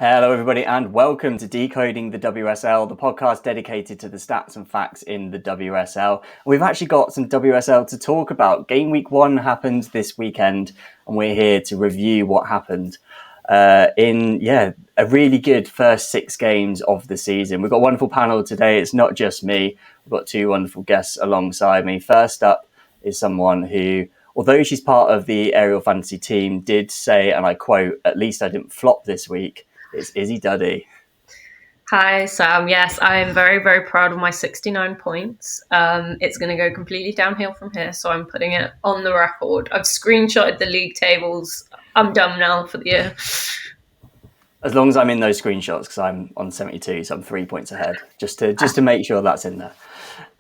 Hello, everybody, and welcome to Decoding the WSL, the podcast dedicated to the stats and facts in the WSL. We've actually got some WSL to talk about. Game week 1 happened this weekend, and we're here to review what happened in a really good first 6 games of the season. We've got a wonderful panel today. It's not just me. We've got 2 wonderful guests alongside me. First up is someone who, although she's part of the Aerial Fantasy team, did say, and I quote, "At least I didn't flop this week." It's Izzy Duddy. Hi, Sam. Yes, I'm very, very proud of my 69 points. It's going to go completely downhill from here, so I'm putting it on the record. I've screenshotted the league tables. I'm done now for the year. As long as I'm in those screenshots, because I'm on 72, so I'm 3 points ahead, just to make sure that's in there.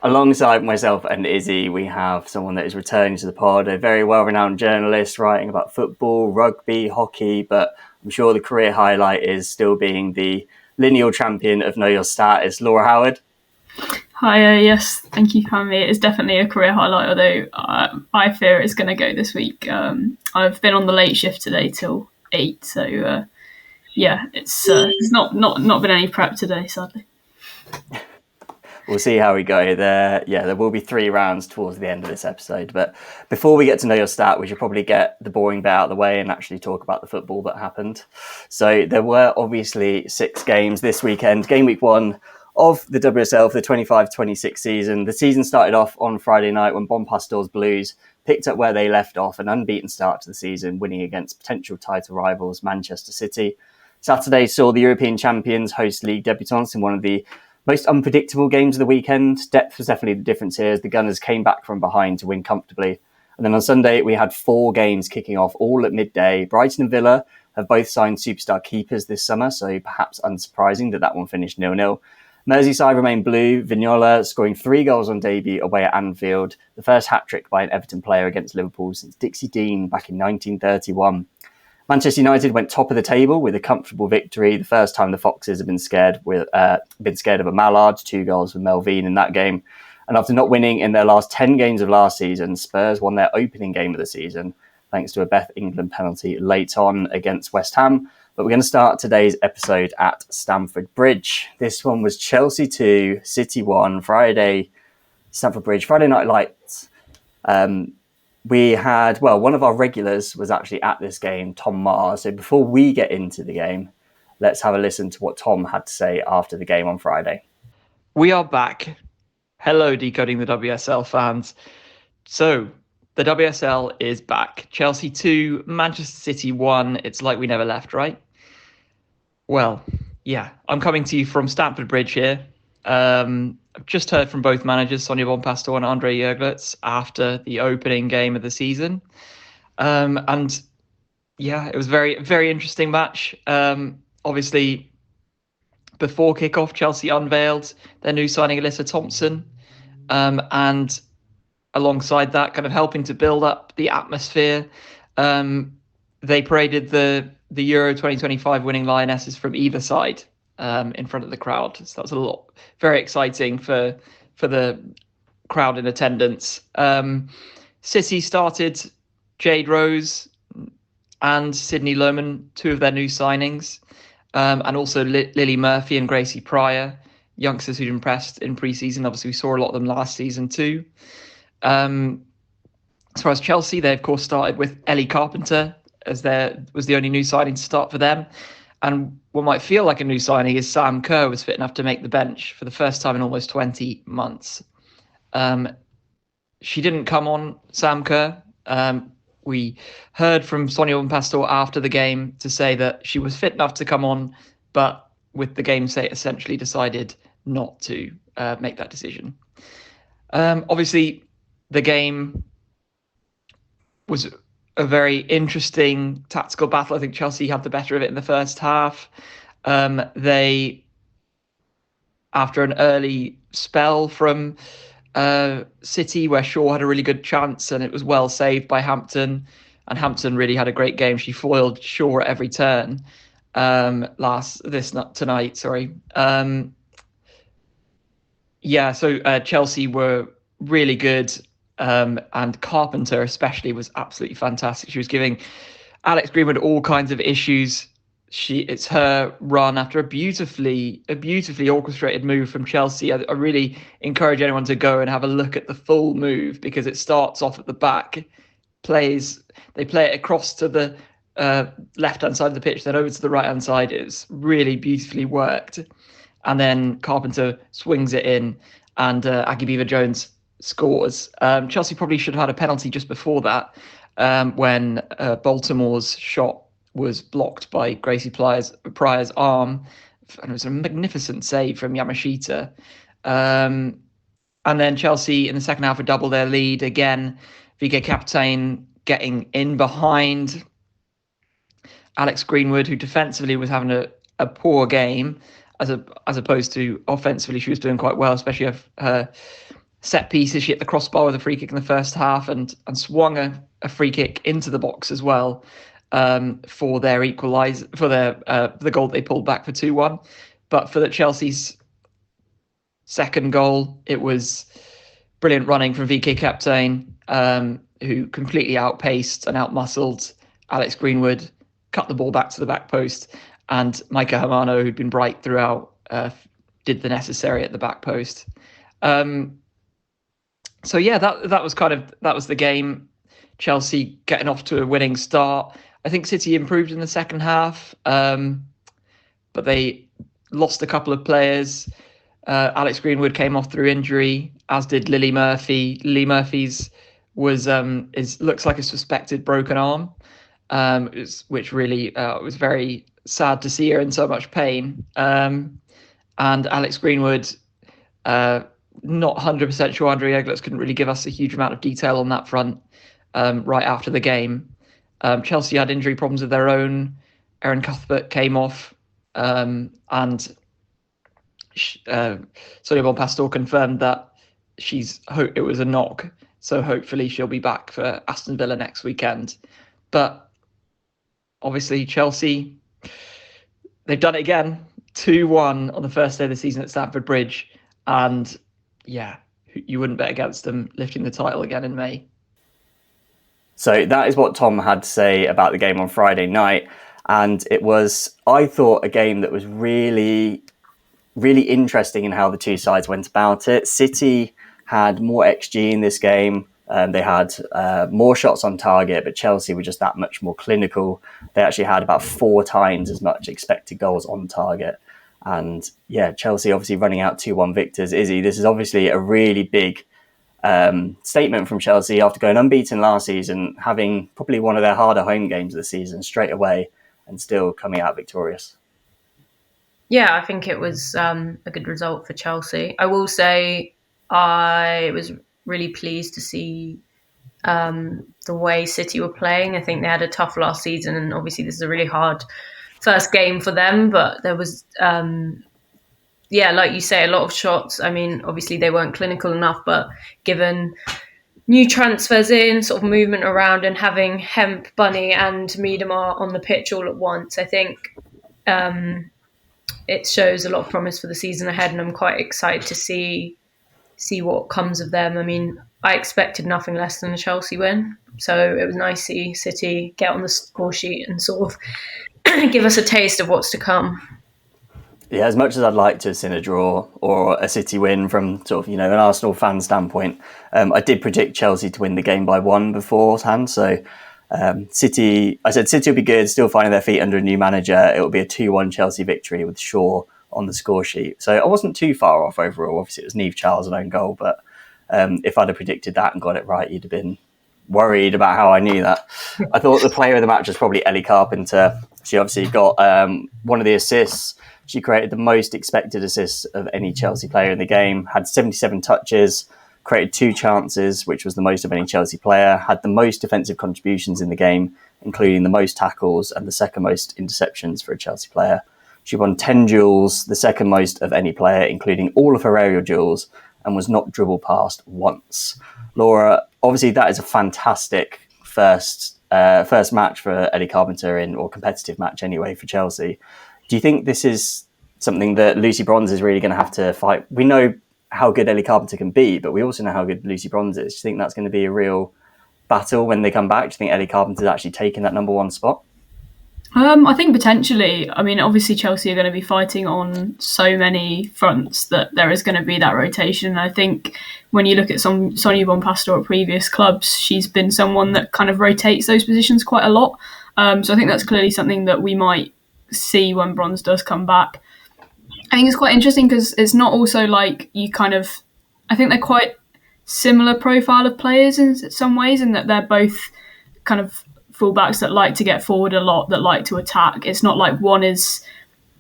Alongside myself and Izzy, we have someone that is returning to the pod, a very well-renowned journalist writing about football, rugby, hockey, but I'm sure the career highlight is still being the lineal champion of Know Your Stat. It's Laura Howard. Hi, yes, thank you for having me. It's definitely a career highlight, although I fear it's going to go this week. I've been on the late shift today till 8, so it's not been any prep today, sadly. We'll see how we go there. Yeah, there will be 3 rounds towards the end of this episode. But before we get to Know Your Stat, we should probably get the boring bit out of the way and actually talk about the football that happened. So there were obviously 6 games this weekend. Game week 1 of the WSL for the 25-26 season. The season started off on Friday night when Bonpastor's Blues picked up where they left off, an unbeaten start to the season, winning against potential title rivals Manchester City. Saturday saw the European champions host league debutants in one of the most unpredictable games of the weekend. Depth was definitely the difference here as the Gunners came back from behind to win comfortably. And then on Sunday, we had 4 games kicking off all at midday. Brighton and Villa have both signed superstar keepers this summer, so perhaps unsurprising that one finished 0-0. Merseyside remained blue, Vignola scoring 3 goals on debut away at Anfield, the first hat-trick by an Everton player against Liverpool since Dixie Dean back in 1931. Manchester United went top of the table with a comfortable victory. The first time the Foxes have been scared of a mallard. 2 goals from Melvin in that game. And after not winning in their last 10 games of last season, Spurs won their opening game of the season thanks to a Beth England penalty late on against West Ham. But we're going to start today's episode at Stamford Bridge. This one was Chelsea 2, City 1, Friday, Stamford Bridge, Friday Night Lights. We had, one of our regulars was actually at this game, Tom Marr. So before we get into the game, let's have a listen to what Tom had to say after the game on Friday. We are back. Hello, Decoding the WSL fans. So the WSL is back. Chelsea 2, Manchester City 1. It's like we never left, right? Well, yeah, I'm coming to you from Stamford Bridge here. I've just heard from both managers, Sonia Bonpastor and Andre Jurglitz, after the opening game of the season. And yeah, it was a very, very interesting match. Obviously, before kickoff, Chelsea unveiled their new signing, Alyssa Thompson. And alongside that, kind of helping to build up the atmosphere, they paraded the Euro 2025 winning Lionesses from either side in front of the crowd. So that was very exciting for the crowd in attendance. City started Jade Rose and Sydney Lohman, 2 of their new signings, and also Lily Murphy and Gracie Pryor, youngsters who'd impressed in pre-season. Obviously, we saw a lot of them last season too. As far as Chelsea, they of course started with Ellie Carpenter as was the only new signing to start for them. And what might feel like a new signing is Sam Kerr was fit enough to make the bench for the first time in almost 20 months. She didn't come on, Sam Kerr. We heard from Sonia Bonpastor after the game to say that she was fit enough to come on, but with the game say essentially decided not to make that decision. Obviously, the game was a very interesting tactical battle. I think Chelsea had the better of it in the first half. They, after an early spell from City, where Shaw had a really good chance and it was well saved by Hampton, and Hampton really had a great game. She foiled Shaw at every turn tonight. So Chelsea were really good. And Carpenter especially was absolutely fantastic. She was giving Alex Greenwood all kinds of issues. it's her run after a beautifully orchestrated move from Chelsea. I really encourage anyone to go and have a look at the full move, because it starts off at the back, they play it across to the left-hand side of the pitch, then over to the right-hand side. It's really beautifully worked. And then Carpenter swings it in, and Agibiva Jones scores. Chelsea probably should have had a penalty just before that, when Baltimore's shot was blocked by Gracie Pryor's arm. And it was a magnificent save from Yamashita. And then Chelsea in the second half would double their lead again. VK Captain getting in behind Alex Greenwood, who defensively was having a poor game, as opposed to offensively she was doing quite well, especially her set pieces. She hit the crossbar with a free kick in the first half and swung a free kick into the box as well, for their the goal they pulled back for 2-1. But for the Chelsea's second goal, it was brilliant running from VK Captain, who completely outpaced and outmuscled Alex Greenwood, cut the ball back to the back post, and Micah Hamano, who'd been bright throughout, did the necessary at the back post. So yeah, that was the game. Chelsea getting off to a winning start. I think City improved in the second half, but they lost a couple of players. Alex Greenwood came off through injury, as did Lily Murphy. Lily Murphy's looks like a suspected broken arm, which really was very sad to see her in so much pain. And Alex Greenwood, not 100% sure. Andre Eglitz couldn't really give us a huge amount of detail on that front right after the game. Chelsea had injury problems of their own. Erin Cuthbert came off, and Sonia Bonpastor confirmed that it was a knock. So hopefully she'll be back for Aston Villa next weekend. But obviously Chelsea, they've done it again. 2-1 on the first day of the season at Stamford Bridge. And yeah, you wouldn't bet against them lifting the title again in May. So that is what Tom had to say about the game on Friday night. And it was, I thought, a game that was really, really interesting in how the two sides went about it. City had more XG in this game. They had more shots on target, but Chelsea were just that much more clinical. They actually had about 4 times as much expected goals on target. And yeah, Chelsea obviously running out 2-1 victors. Izzy, this is obviously a really big statement from Chelsea after going unbeaten last season, having probably one of their harder home games of the season straight away, and still coming out victorious. Yeah, I think it was a good result for Chelsea. I will say I was really pleased to see the way City were playing. I think they had a tough last season, and obviously this is a really hard first game for them, but there was, like you say, a lot of shots. I mean, obviously they weren't clinical enough, but given new transfers in, sort of movement around, and having Hemp, Bunny and Miedemar on the pitch all at once, I think it shows a lot of promise for the season ahead, and I'm quite excited to see what comes of them. I mean, I expected nothing less than a Chelsea win, so it was nice to see City get on the score sheet and sort of give us a taste of what's to come. Yeah, as much as I'd like to have seen a draw or a City win from sort of, an Arsenal fan standpoint, I did predict Chelsea to win the game by 1 beforehand. So City will be good, still finding their feet under a new manager. It will be a 2-1 Chelsea victory with Shaw on the score sheet. So I wasn't too far off overall. Obviously, it was Niamh Charles' own goal, but if I'd have predicted that and got it right, you'd have been worried about how I knew that. I thought the player of the match was probably Ellie Carpenter. She obviously got one of the assists. She created the most expected assists of any Chelsea player in the game, had 77 touches, created 2 chances, which was the most of any Chelsea player, had the most defensive contributions in the game, including the most tackles and the second most interceptions for a Chelsea player. She won 10 duels, the second most of any player, including all of her aerial duels, and was not dribbled past once. Laura, obviously that is a fantastic first match for Ellie Carpenter, or competitive match anyway, for Chelsea. Do you think this is something that Lucy Bronze is really going to have to fight? We know how good Ellie Carpenter can be, but we also know how good Lucy Bronze is. Do you think that's going to be a real battle when they come back? Do you think Ellie Carpenter's actually taking that number 1 spot? I think potentially. I mean, obviously Chelsea are going to be fighting on so many fronts that there is going to be that rotation. And I think when you look at Sonia Bonpastor at previous clubs, she's been someone that kind of rotates those positions quite a lot. So I think that's clearly something that we might see when Bronze does come back. I think it's quite interesting because it's not also like you kind of. I think they're quite similar profile of players in some ways, in that they're both kind of fullbacks that like to get forward a lot, that like to attack. It's not like one is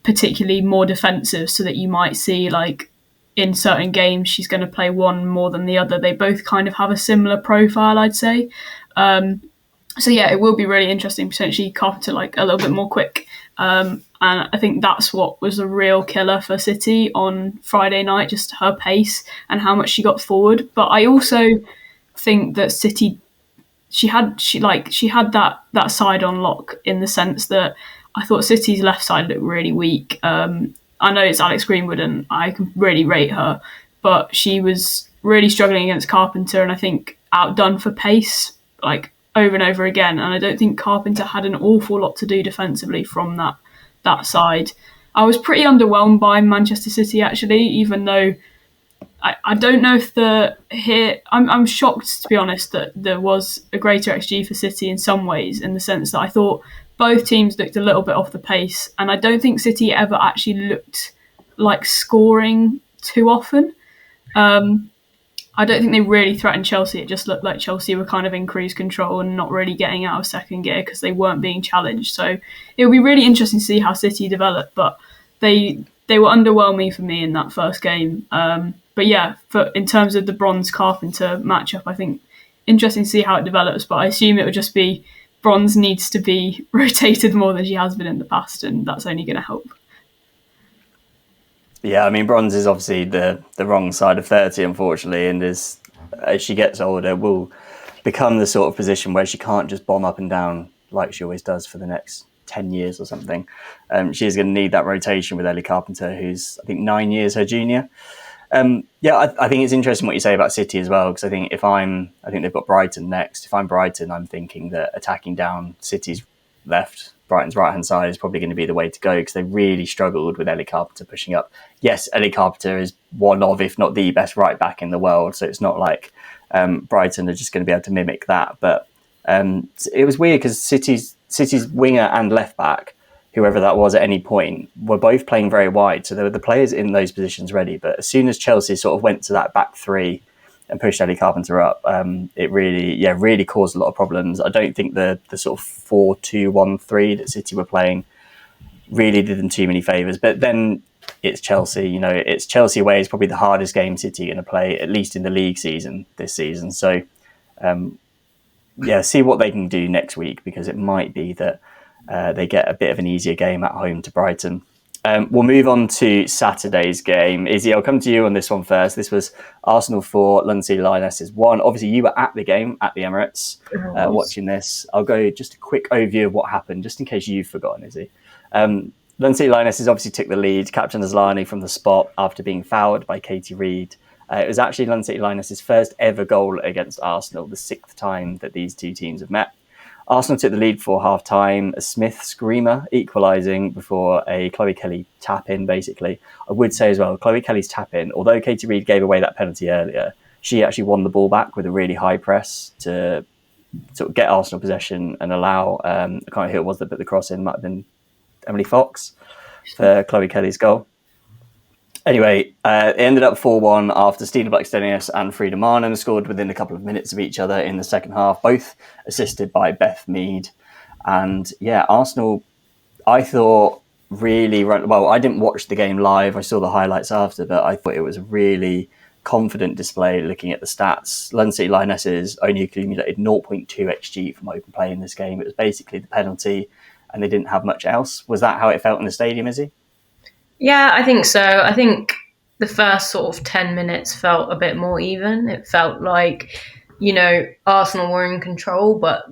particularly more defensive, so that you might see like in certain games she's going to play one more than the other. They both kind of have a similar profile, I'd say. So yeah, it will be really interesting. Potentially Carpenter like a little bit more quick. And I think that's what was a real killer for City on Friday night, just her pace and how much she got forward. But I also think that City, she had that side on lock, in the sense that I thought City's left side looked really weak. I know it's Alex Greenwood and I can really rate her, but she was really struggling against Carpenter, and I think outdone for pace like over and over again. And I don't think Carpenter had an awful lot to do defensively from that side. I was pretty underwhelmed by Manchester City actually, even though I don't know if I'm shocked, to be honest, that there was a greater XG for City in some ways, in the sense that I thought both teams looked a little bit off the pace, and I don't think City ever actually looked like scoring too often. I don't think they really threatened Chelsea. It just looked like Chelsea were kind of in cruise control and not really getting out of second gear because they weren't being challenged. So it will be really interesting to see how City develop, but they were underwhelming for me in that first game. But yeah, in terms of the Bronze Carpenter matchup, I think interesting to see how it develops. But I assume it would just be Bronze needs to be rotated more than she has been in the past, and that's only going to help. Yeah, I mean, Bronze is obviously the wrong side of 30, unfortunately, and as she gets older, will become the sort of position where she can't just bomb up and down like she always does for the next 10 years or something. She's going to need that rotation with Ellie Carpenter, who's, I think, 9 years her junior. I think it's interesting what you say about City as well, because I think they've got Brighton next. If I'm Brighton, I'm thinking that attacking down City's left, Brighton's right-hand side is probably going to be the way to go, because they really struggled with Ellie Carpenter pushing up. Yes, Ellie Carpenter is one of, if not the best right-back in the world, so it's not like Brighton are just going to be able to mimic that. But it was weird because City's winger and left-back, whoever that was at any point, were both playing very wide. So there were the players in those positions ready. But as soon as Chelsea sort of went to that back three and pushed Ellie Carpenter up, it really caused a lot of problems. I don't think the sort of 4-2-1-3 that City were playing really did them too many favours. But then it's Chelsea. It's Chelsea away is probably the hardest game City are going to play, at least in the league season this season. So, see what they can do next week, because it might be that they get a bit of an easier game at home to Brighton. We'll move on to Saturday's game. Izzy, I'll come to you on this one first. This was Arsenal 4, London City Lionesses 1. Obviously, you were at the game at the Emirates watching this. I'll go just a quick overview of what happened, just in case you've forgotten, Izzy. London City Lionesses obviously took the lead. Captain Asllani from the spot after being fouled by Katie Reid. It was actually London City Lionesses' first ever goal against Arsenal, the 6th time that these two teams have met. Arsenal took the lead for half-time, a Smith screamer equalising before a Chloe Kelly tap-in, basically. I would say as well, Chloe Kelly's tap-in, although Katie Reid gave away that penalty earlier, she actually won the ball back with a really high press to sort of get Arsenal possession and allow, I can't remember who it was that put the cross in, might have been Emily Fox for Chloe Kelly's goal. Anyway, it ended up 4-1 after Stina Blackstenius and Frida Marnham scored within a couple of minutes of each other in the second half, both assisted by Beth Mead. And yeah, Arsenal, I thought really run well. I didn't watch the game live. I saw the highlights after, but I thought it was a really confident display looking at the stats. London City Lionesses only accumulated 0.2 XG from open play in this game. It was basically the penalty and they didn't have much else. Was that how it felt in the stadium, Izzy? Yeah, I think so. I think the first sort of 10 minutes felt a bit more even. It felt like, Arsenal were in control, but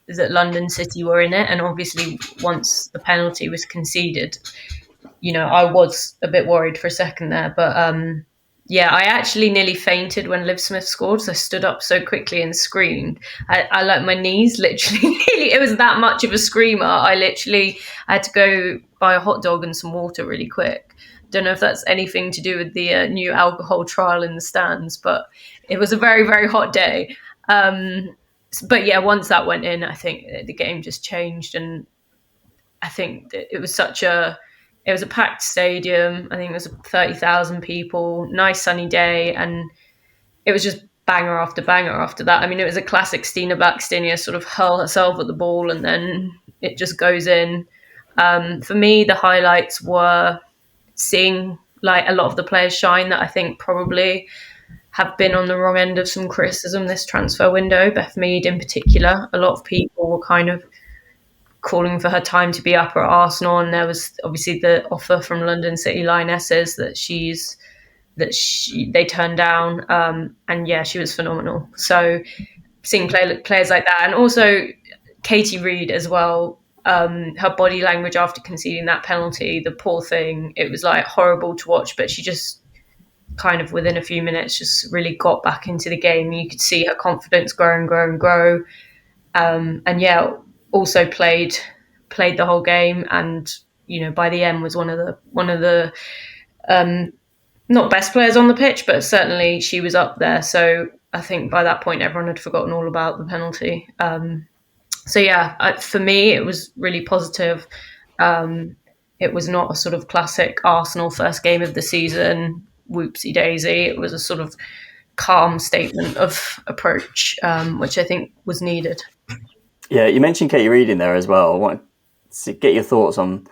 that London City were in it. And obviously, once the penalty was conceded, I was a bit worried for a second there. But yeah, I actually nearly fainted when Liv Smith scored. So I stood up so quickly and screamed. I like my knees literally. It was that much of a screamer. I had to go buy a hot dog and some water really quick. Don't know if that's anything to do with the new alcohol trial in the stands, but it was a very, very hot day. But yeah, once that went in, I think the game just changed, and I think that it was a packed stadium. I think it was 30,000 people, nice sunny day, and it was just banger after banger after that. I mean, it was a classic Stina Blackstenius sort of hurl herself at the ball and then it just goes in. For me, the highlights were seeing like a lot of the players shine that I think probably have been on the wrong end of some criticism this transfer window. Beth Mead in particular, a lot of people were kind of calling for her time to be up at Arsenal, and there was obviously the offer from London City Lionesses they turned down. And yeah, she was phenomenal. So seeing players like that, and also Katie Reid as well. Her body language after conceding that penalty, the poor thing, it was like horrible to watch, but she just kind of within a few minutes just really got back into the game. You could see her confidence grow and grow and grow. And yeah, also played the whole game, and by the end was one of the not best players on the pitch, but certainly she was up there. So I think by that point everyone had forgotten all about the penalty. So yeah, for me it was really positive. It was not a sort of classic Arsenal first game of the season, whoopsie daisy. It was a sort of calm statement of approach, which I think was needed. Yeah, you mentioned Katie Reid in there as well. I want to get your thoughts on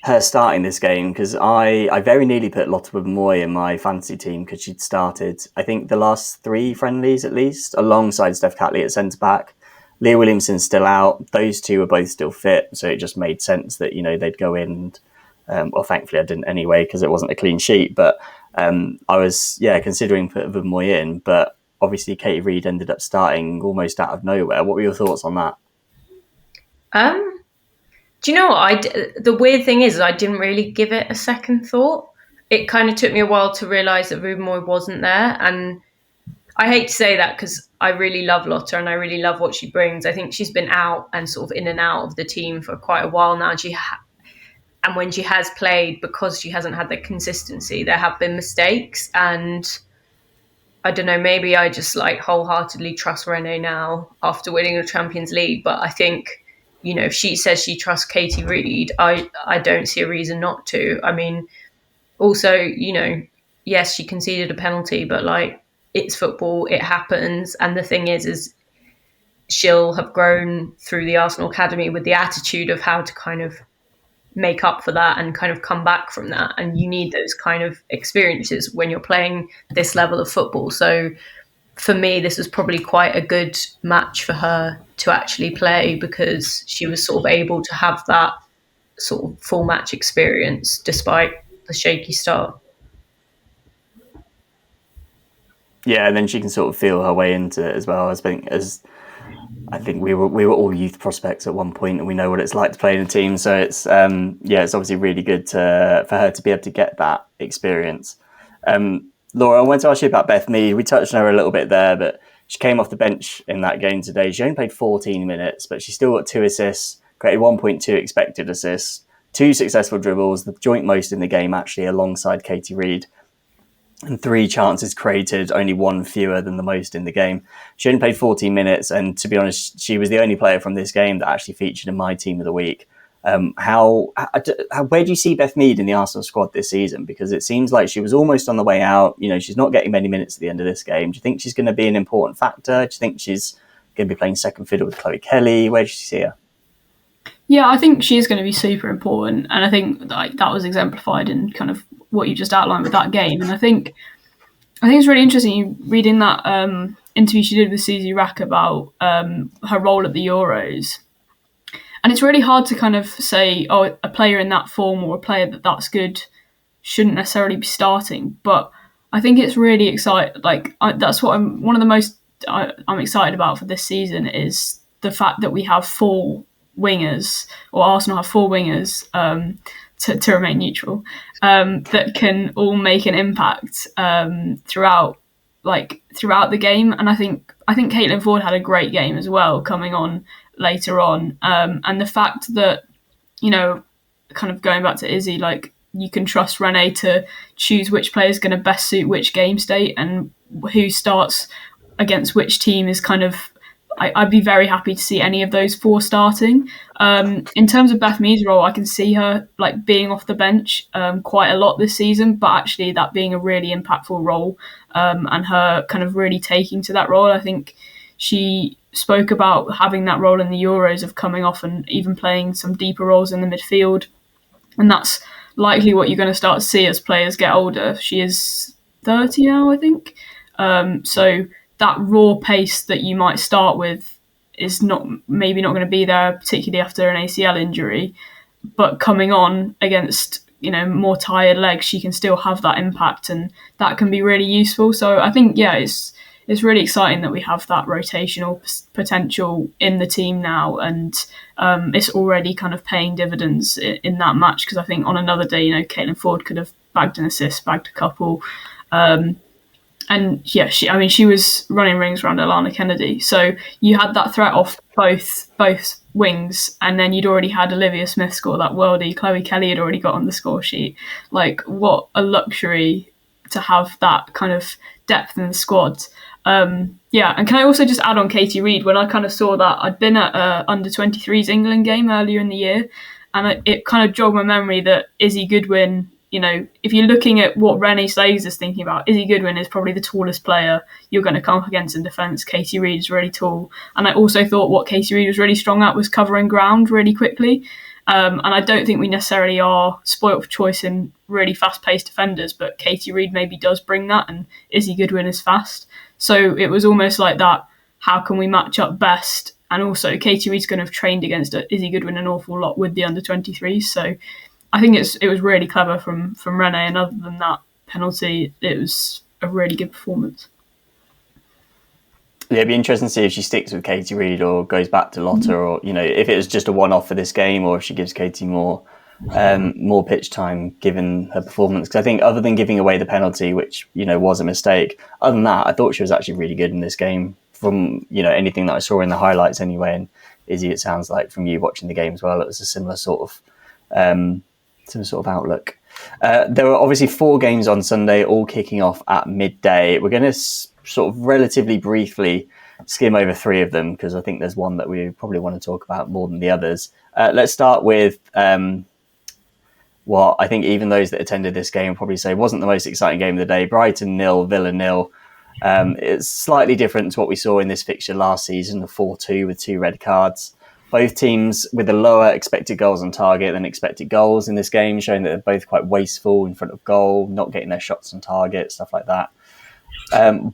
her starting this game, because I very nearly put Lotte Wubben-Moy in my fantasy team because she'd started, I think, the last 3 friendlies at least, alongside Steph Catley at centre-back. Leah Williamson's still out. Those two are both still fit, so it just made sense that, they'd go in. Well, thankfully I didn't anyway because it wasn't a clean sheet, but I was, considering putting Wubben-Moy in, but obviously Katie Reid ended up starting almost out of nowhere. What were your thoughts on that? Do you know what? The weird thing is I didn't really give it a second thought. It kind of took me a while to realise that Wubben-Moy wasn't there. And I hate to say that because I really love Lotte and I really love what she brings. I think she's been out and sort of in and out of the team for quite a while now. And when she has played, because she hasn't had the consistency, there have been mistakes. And I don't know, maybe I just like wholeheartedly trust Renee now after winning the Champions League. But I think, if she says she trusts Katie Reid, I don't see a reason not to. I mean, also, yes, she conceded a penalty, but like, it's football, it happens. And the thing is she'll have grown through the Arsenal Academy with the attitude of how to kind of make up for that and kind of come back from that. And you need those kind of experiences when you're playing this level of football. So for me, this was probably quite a good match for her to actually play, because she was sort of able to have that sort of full match experience despite the shaky start. Yeah, and then she can sort of feel her way into it as well. I think we were all youth prospects at one point, and we know what it's like to play in a team. So it's it's obviously really good for her to be able to get that experience. Laura, I wanted to ask you about Beth Mead. We touched on her a little bit there, but she came off the bench in that game today. She only played 14 minutes, but she still got 2 assists, created 1.2 expected assists, 2 successful dribbles, the joint most in the game actually, alongside Katie Reid, and 3 chances created, only 1 fewer than the most in the game. She only played 14 minutes, and to be honest, she was the only player from this game that actually featured in my team of the week. Where do you see Beth Mead in the Arsenal squad this season? Because it seems like she was almost on the way out. She's not getting many minutes at the end of this game. Do you think she's going to be an important factor? Do you think she's going to be playing second fiddle with Chloe Kelly? Where do you see her? Yeah, I think she is going to be super important, and I think that was exemplified in kind of what you just outlined with that game. And I think it's really interesting reading that interview she did with Susie Rack about her role at the Euros. And it's really hard to kind of say, oh, a player in that form or a player that's good shouldn't necessarily be starting. But I think it's really exciting. That's what one of the most I'm excited about for this season is the fact that we have 4 wingers, or Arsenal have 4 wingers to remain neutral, that can all make an impact throughout the game. And I think Caitlin Ford had a great game as well, coming on later on. And the fact that, kind of going back to Izzy, like, you can trust Renee to choose which player is going to best suit which game state and who starts against which team is kind of, I'd be very happy to see any of those 4 starting. In terms of Beth Mead's role, I can see her like being off the bench quite a lot this season, but actually that being a really impactful role, and her kind of really taking to that role. I think she spoke about having that role in the Euros of coming off and even playing some deeper roles in the midfield. And that's likely what you're going to start to see as players get older. She is 30 now, I think. So that raw pace that you might start with is maybe not going to be there, particularly after an ACL injury. But coming on against, more tired legs, she can still have that impact, and that can be really useful. So I think, it's really exciting that we have that rotational potential in the team now, and it's already kind of paying dividends in that match, because I think on another day, Caitlin Ford could have bagged an assist, bagged a couple. And yeah, she was running rings around Alana Kennedy. So you had that threat off both wings, and then you'd already had Olivia Smith score that worldie. Chloe Kelly had already got on the score sheet. Like, what a luxury to have that kind of depth in the squad. And can I also just add on Katie Reid? When I kind of saw that, I'd been at under-23s England game earlier in the year, and it kind of jogged my memory that Izzy Goodwin, if you're looking at what Renee Slaves is thinking about, Izzy Goodwin is probably the tallest player you're going to come up against in defence. Katie Reid is really tall. And I also thought what Katie Reid was really strong at was covering ground really quickly. And I don't think we necessarily are spoilt for choice in really fast-paced defenders, but Katie Reid maybe does bring that, and Izzy Goodwin is fast. So it was almost like that, how can we match up best? And also Katie Reid's going to have trained against Izzy Goodwin an awful lot with the under-23s. So I think it was really clever from Renee, and other than that penalty, it was a really good performance. Yeah, it'd be interesting to see if she sticks with Katie Reid or goes back to Lotta, or if it was just a one-off for this game, or if she gives Katie more pitch time given her performance. Because I think, other than giving away the penalty, which was a mistake, other than that, I thought she was actually really good in this game. From anything that I saw in the highlights anyway, and Izzy, it sounds like from you watching the game as well, it was a similar sort of outlook. There were obviously 4 games on Sunday, all kicking off at midday. We're going to sort of relatively briefly skim over 3 of them, because I think there's one that we probably want to talk about more than the others. Let's start with what I think even those that attended this game probably say wasn't the most exciting game of the day. Brighton 0, Villa 0. It's slightly different to what we saw in this fixture last season, a 4-2 with 2 red cards. Both teams with a lower expected goals on target than expected goals in this game, showing that they're both quite wasteful in front of goal, not getting their shots on target, stuff like that.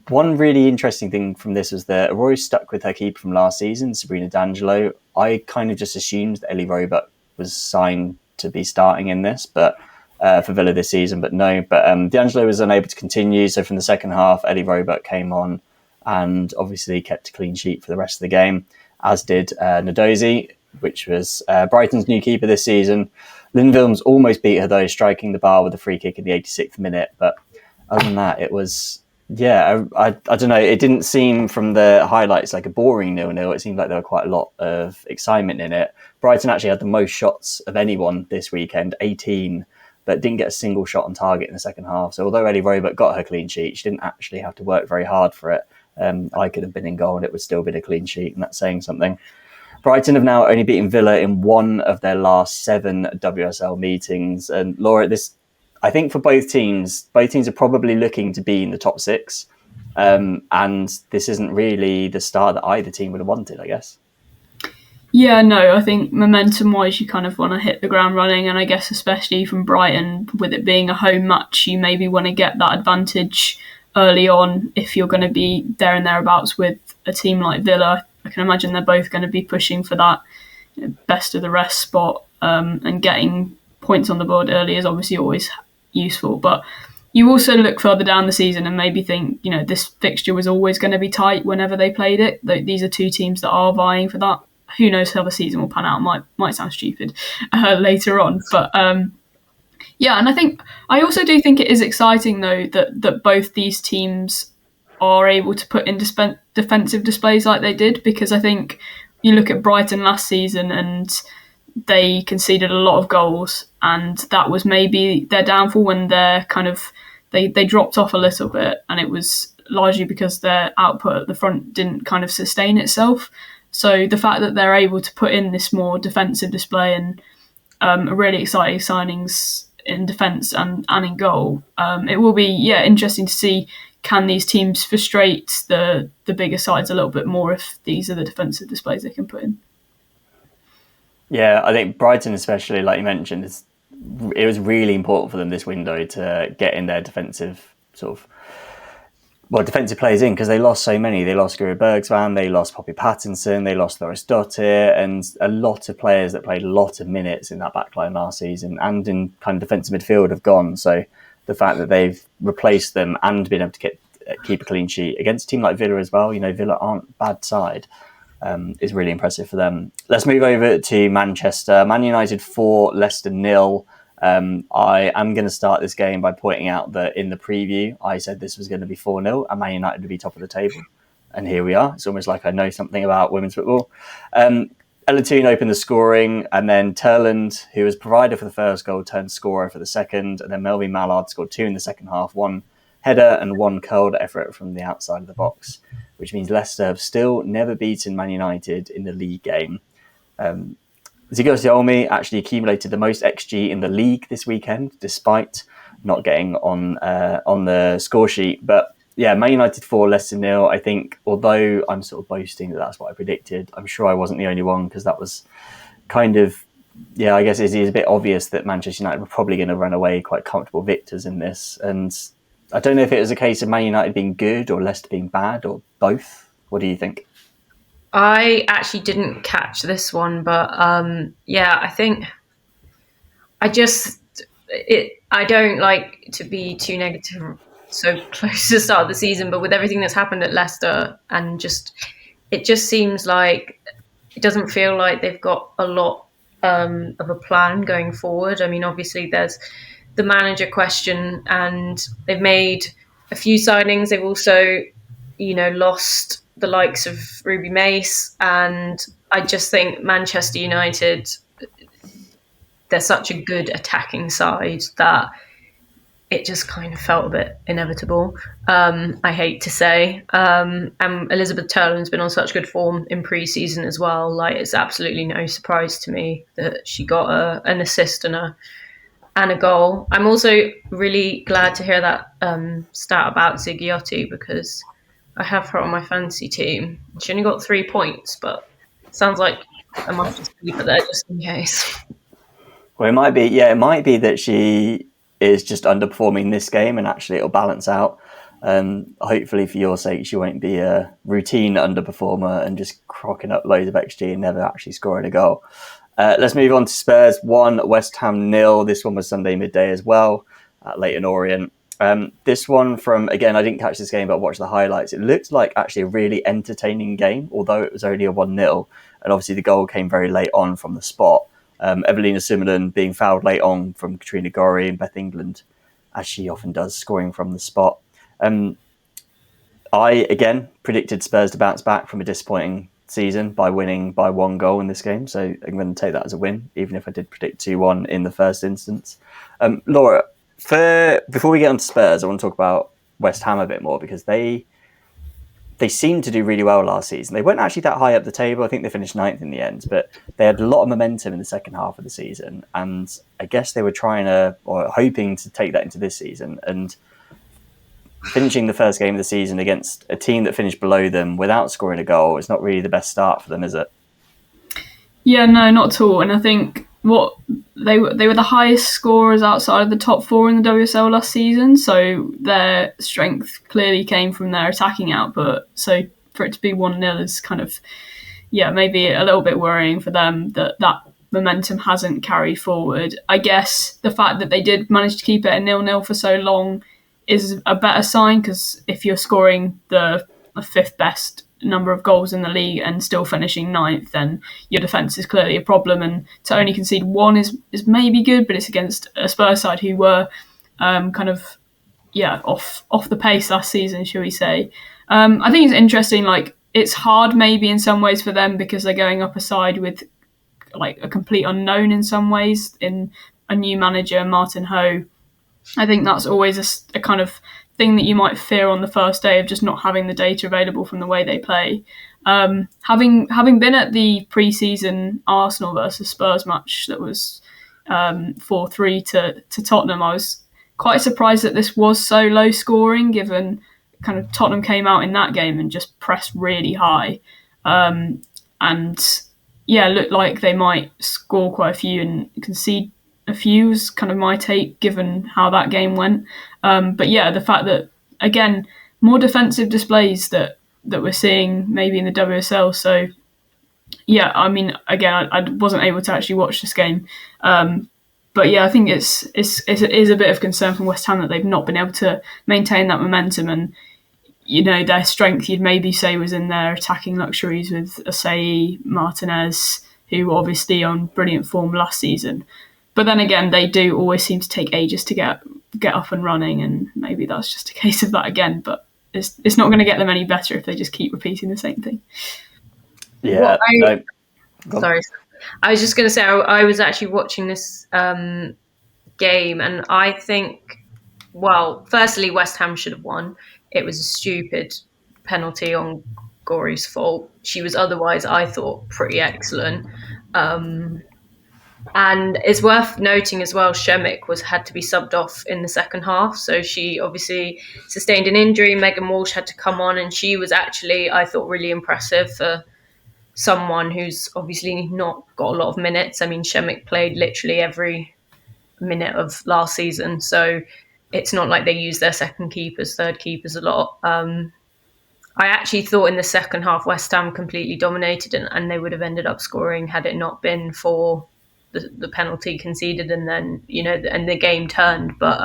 One really interesting thing from this was that Aurora stuck with her keeper from last season, Sabrina D'Angelo. I kind of just assumed that Ellie Roebuck was signed to be starting in this, but for Villa this season, but no. But D'Angelo was unable to continue, so from the second half, Ellie Roebuck came on and obviously kept a clean sheet for the rest of the game, as did Ndozi, which was Brighton's new keeper this season. Lynn Wilms almost beat her, though, striking the bar with a free kick in the 86th minute. But other than that, it was, I don't know. It didn't seem from the highlights like a boring 0-0. It seemed like there were quite a lot of excitement in it. Brighton actually had the most shots of anyone this weekend, 18, but didn't get a single shot on target in the second half. So although Ellie Roebuck got her clean sheet, she didn't actually have to work very hard for it. I could have been in goal and it would still be a clean sheet, and that's saying something. Brighton have now only beaten Villa in 1 of their last 7 WSL meetings. And Laura, I think for both teams are probably looking to be in the top 6. And this isn't really the start that either team would have wanted, I guess. Yeah, no, I think momentum-wise, you kind of want to hit the ground running. And I guess especially from Brighton, with it being a home match, you maybe want to get that advantage early on if you're going to be there and thereabouts with a team like Villa. I can imagine they're both going to be pushing for that best of the rest spot, and getting points on the board early is obviously always useful. But you also look further down the season and maybe think, this fixture was always going to be tight whenever they played it. These are 2 teams that are vying for that. Who knows how the season will pan out? Might sound stupid later on, but Yeah, and I also do think it is exciting though that both these teams are able to put in defensive displays like they did, because I think you look at Brighton last season and they conceded a lot of goals, and that was maybe their downfall when they dropped off a little bit, and it was largely because their output at the front didn't kind of sustain itself. So the fact that they're able to put in this more defensive display and really exciting signings in defence and in goal, it will be interesting to see, can these teams frustrate the bigger sides a little bit more if these are the defensive displays they can put in. Yeah, I think Brighton especially, like you mentioned, it was really important for them this window to get in their defensive players in, because they lost so many. They lost Guru Bergsman, they lost Poppy Pattinson, they lost Loris Dottir, and a lot of players that played a lot of minutes in that backline last season and in kind of defensive midfield have gone. So the fact that they've replaced them and been able to keep a clean sheet against a team like Villa as well, Villa aren't a bad side, is really impressive for them. Let's move over to Manchester. Man United 4, Leicester 0. I am going to start this game by pointing out that in the preview, I said this was going to be 4-0 and Man United would be top of the table. And here we are. It's almost like I know something about women's football. Elatoon opened the scoring, and then Turland, who was provider for the first goal, turned scorer for the second. And then Melvin Mallard scored 2 in the second half, 1 header and 1 curled effort from the outside of the box, which means Leicester have still never beaten Man United in the league game. Ziggy actually accumulated the most XG in the league this weekend, despite not getting on the score sheet. But yeah, Man United 4, Leicester 0. I think, although I'm sort of boasting that that's what I predicted, I'm sure I wasn't the only one, because that was kind of, I guess it is a bit obvious that Manchester United were probably going to run away quite comfortable victors in this. And I don't know if it was a case of Man United being good or Leicester being bad or both. What do you think? I actually didn't catch this one, but I think I don't like to be too negative so close to the start of the season, but with everything that's happened at Leicester, and it just seems like it doesn't feel like they've got a lot of a plan going forward. I mean, obviously there's the manager question, and they've made a few signings. They've also, lost the likes of Ruby Mace, and I just think Manchester United, they're such a good attacking side that it just kind of felt a bit inevitable, I hate to say. And Elizabeth Turland's been on such good form in pre-season as well. Like, it's absolutely no surprise to me that she got an assist and a goal. I'm also really glad to hear that stat about Ziggy, because I have her on my fantasy team. She only got 3 points, but it sounds like I must just keep her there just in case. Well, it might be that she is just underperforming this game, and actually it'll balance out. Hopefully for your sake, she won't be a routine underperformer and just crocking up loads of XG and never actually scoring a goal. Let's move on to Spurs 1, West Ham 0. This one was Sunday midday as well at Leyton Orient. This one from, again, I didn't catch this game, but watched the highlights. It looked like actually a really entertaining game, although it was only a 1-0. And obviously the goal came very late on from the spot. Evelina Simonon being fouled late on from Katrina Gorry and Beth England, as she often does, scoring from the spot. I, again, predicted Spurs to bounce back from a disappointing season by winning by 1 goal in this game. So I'm going to take that as a win, even if I did predict 2-1 in the first instance. Laura, before we get on to Spurs, I want to talk about West Ham a bit more, because they seemed to do really well last season. They weren't actually that high up the table. I think they finished 9th in the end, but they had a lot of momentum in the second half of the season. And I guess they were hoping to take that into this season. And finishing the first game of the season against a team that finished below them without scoring a goal is not really the best start for them, is it? Yeah, no, not at all. And I think they were the highest scorers outside of the top 4 in the WSL last season, so their strength clearly came from their attacking output. So for it to be 1-0 is kind of, maybe a little bit worrying for them that momentum hasn't carried forward. I guess the fact that they did manage to keep it at 0-0 for so long is a better sign, because if you're scoring the 5th best number of goals in the league and still finishing ninth, then your defence is clearly a problem. And to only concede one is maybe good, but it's against a Spurs side who were off the pace last season, shall we say. I think it's interesting, like, it's hard maybe in some ways for them because they're going up a side with like a complete unknown in some ways, in a new manager, Martin Ho. I think that's always a kind of thing that you might fear on the first day of just not having the data available from the way they play. Having been at the pre-season Arsenal versus Spurs match that was 4-3 to Tottenham, I was quite surprised that this was so low scoring, given kind of Tottenham came out in that game and just pressed really high. Looked like they might score quite a few and concede a few is kind of my take, given how that game went. The fact that, again, more defensive displays that we're seeing maybe in the WSL. So, yeah, I mean, again, I wasn't able to actually watch this game. I think it is a bit of concern from West Ham that they've not been able to maintain that momentum. And, you know, their strength, you'd maybe say, was in their attacking luxuries with Asai, Martinez, who were obviously on brilliant form last season. But then again, they do always seem to take ages to get up and running, and maybe that's just a case of that again. But it's not going to get them any better if they just keep repeating the same thing. Yeah. Sorry. I was just going to say, I was actually watching this game, and I think, well, firstly, West Ham should have won. It was a stupid penalty on Gory's fault. She was otherwise, I thought, pretty excellent. And it's worth noting as well, Shemik had to be subbed off in the second half. So she obviously sustained an injury. Megan Walsh had to come on, and she was actually, I thought, really impressive for someone who's obviously not got a lot of minutes. I mean, Shemik played literally every minute of last season. So it's not like they use their second keepers, third keepers a lot. I actually thought in the second half, West Ham completely dominated and they would have ended up scoring had it not been for the penalty conceded, and then, you know, and the game turned. But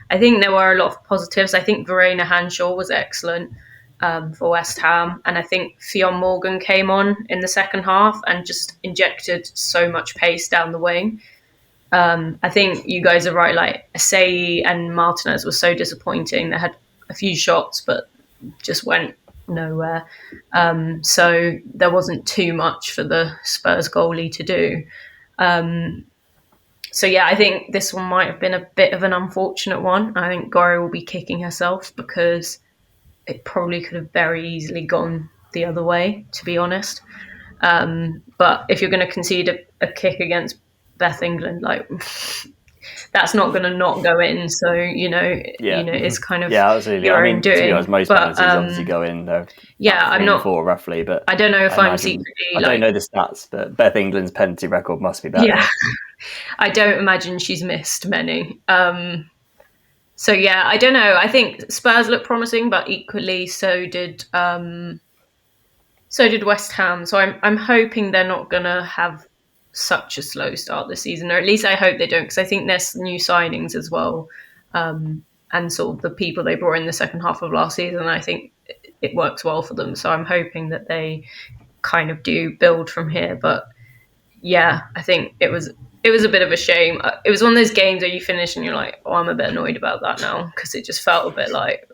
I think there were a lot of positives. I think Verena Hanshaw was excellent for West Ham, and I think Fionn Morgan came on in the second half and just injected so much pace down the wing. I think you guys are right, like Asai and Martinez were so disappointing. They had a few shots but just went nowhere. So there wasn't too much for the Spurs goalie to do. I think this one might have been a bit of an unfortunate one. I think Gori will be kicking herself because it probably could have very easily gone the other way, to be honest. But if you're going to concede a kick against Beth England, like, that's not going to not go in. So, it's kind of absolutely. your own doing. To be honest, most penalties obviously go in though. I'm not 4 roughly, but I don't know if I'm secretly. I don't know the stats, but Beth England's penalty record must be better. Yeah, I don't imagine she's missed many. I don't know. I think Spurs look promising, but equally so did West Ham. So I'm hoping they're not going to have such a slow start this season, or at least I hope they don't, because I think there's new signings as well, and sort of the people they brought in the second half of last season. I think it works well for them. So I'm hoping that they kind of do build from here. But yeah, I think it was a bit of a shame. It was one of those games where you finish and you're like, oh, I'm a bit annoyed about that now, because it just felt a bit like,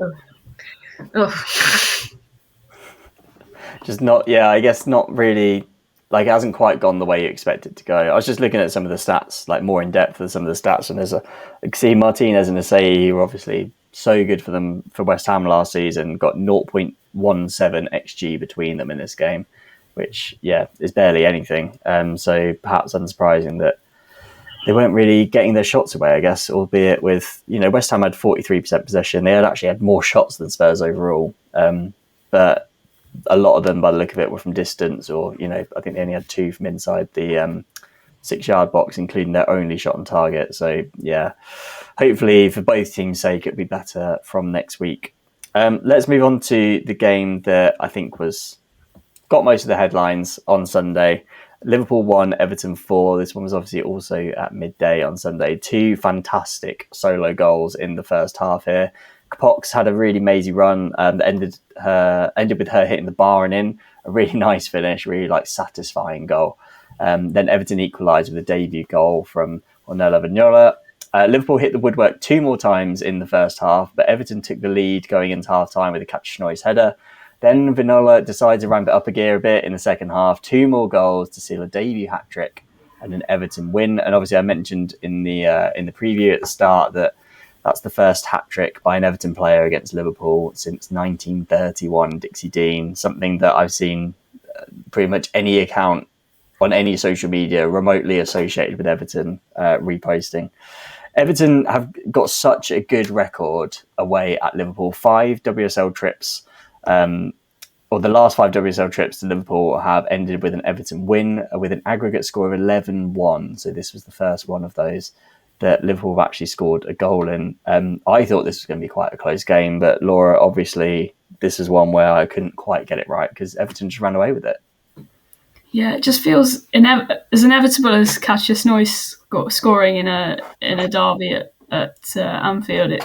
just not. Yeah, I guess not really. Like, it hasn't quite gone the way you expect it to go. I was just looking at some of the stats, like more in depth of some of the stats, and see Martinez and Asai, who were obviously so good for them for West Ham last season, got 0.17 xG between them in this game, which is barely anything. So perhaps unsurprising that they weren't really getting their shots away, I guess, albeit with, West Ham had 43% possession. They actually had more shots than Spurs overall, but a lot of them, by the look of it, were from distance, or I think they only had 2 from inside the 6-yard box, including their only shot on target. So hopefully for both teams' sake, it'll be better from next week. Let's move on to the game that I think got most of the headlines on Sunday. Liverpool 1, Everton 4. This one was obviously also at midday on Sunday. 2 fantastic solo goals in the first half here. Pox had a really mazy run that ended with her hitting the bar and in. A really nice finish, really like satisfying goal. Then Everton equalised with a debut goal from Ornella. Liverpool hit the woodwork 2 more times in the first half, but Everton took the lead going into half-time with a Catch-Schnoi's header. Then Vinola decided to ramp it up a gear a bit in the second half. 2 more goals to seal a debut hat-trick and an Everton win. And obviously I mentioned in the preview at the start that that's the first hat-trick by an Everton player against Liverpool since 1931, Dixie Dean, something that I've seen pretty much any account on any social media remotely associated with Everton reposting. Everton have got such a good record away at Liverpool. 5 WSL trips, or the last 5 WSL trips to Liverpool have ended with an Everton win with an aggregate score of 11-1. So this was the first one of those that Liverpool have actually scored a goal in. I thought this was going to be quite a close game, but Laura, obviously, this is one where I couldn't quite get it right because Everton just ran away with it. Yeah, it just feels as inevitable as Catch-Schnoi's scoring in a derby at Anfield.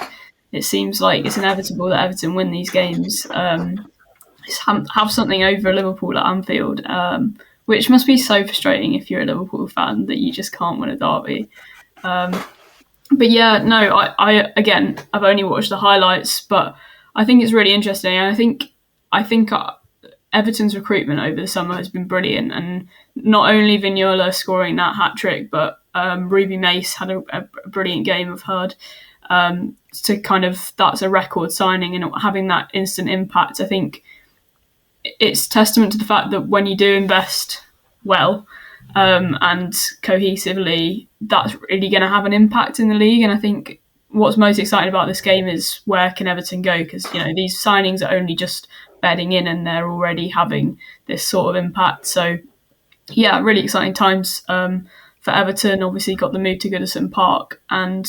It seems like it's inevitable that Everton win these games. Have something over Liverpool at Anfield, which must be so frustrating if you're a Liverpool fan that you just can't win a derby. But yeah, no, I've only watched the highlights, but I think it's really interesting. And I think Everton's recruitment over the summer has been brilliant, and not only Vignola scoring that hat trick, but Ruby Mace had a brilliant game. I've heard that's a record signing, and having that instant impact. I think it's testament to the fact that when you do invest well and cohesively, that's really going to have an impact in the league. And I think what's most exciting about this game is where can Everton go, because these signings are only just bedding in and they're already having this sort of impact. So yeah, really exciting times for Everton. Obviously got the move to Goodison Park, and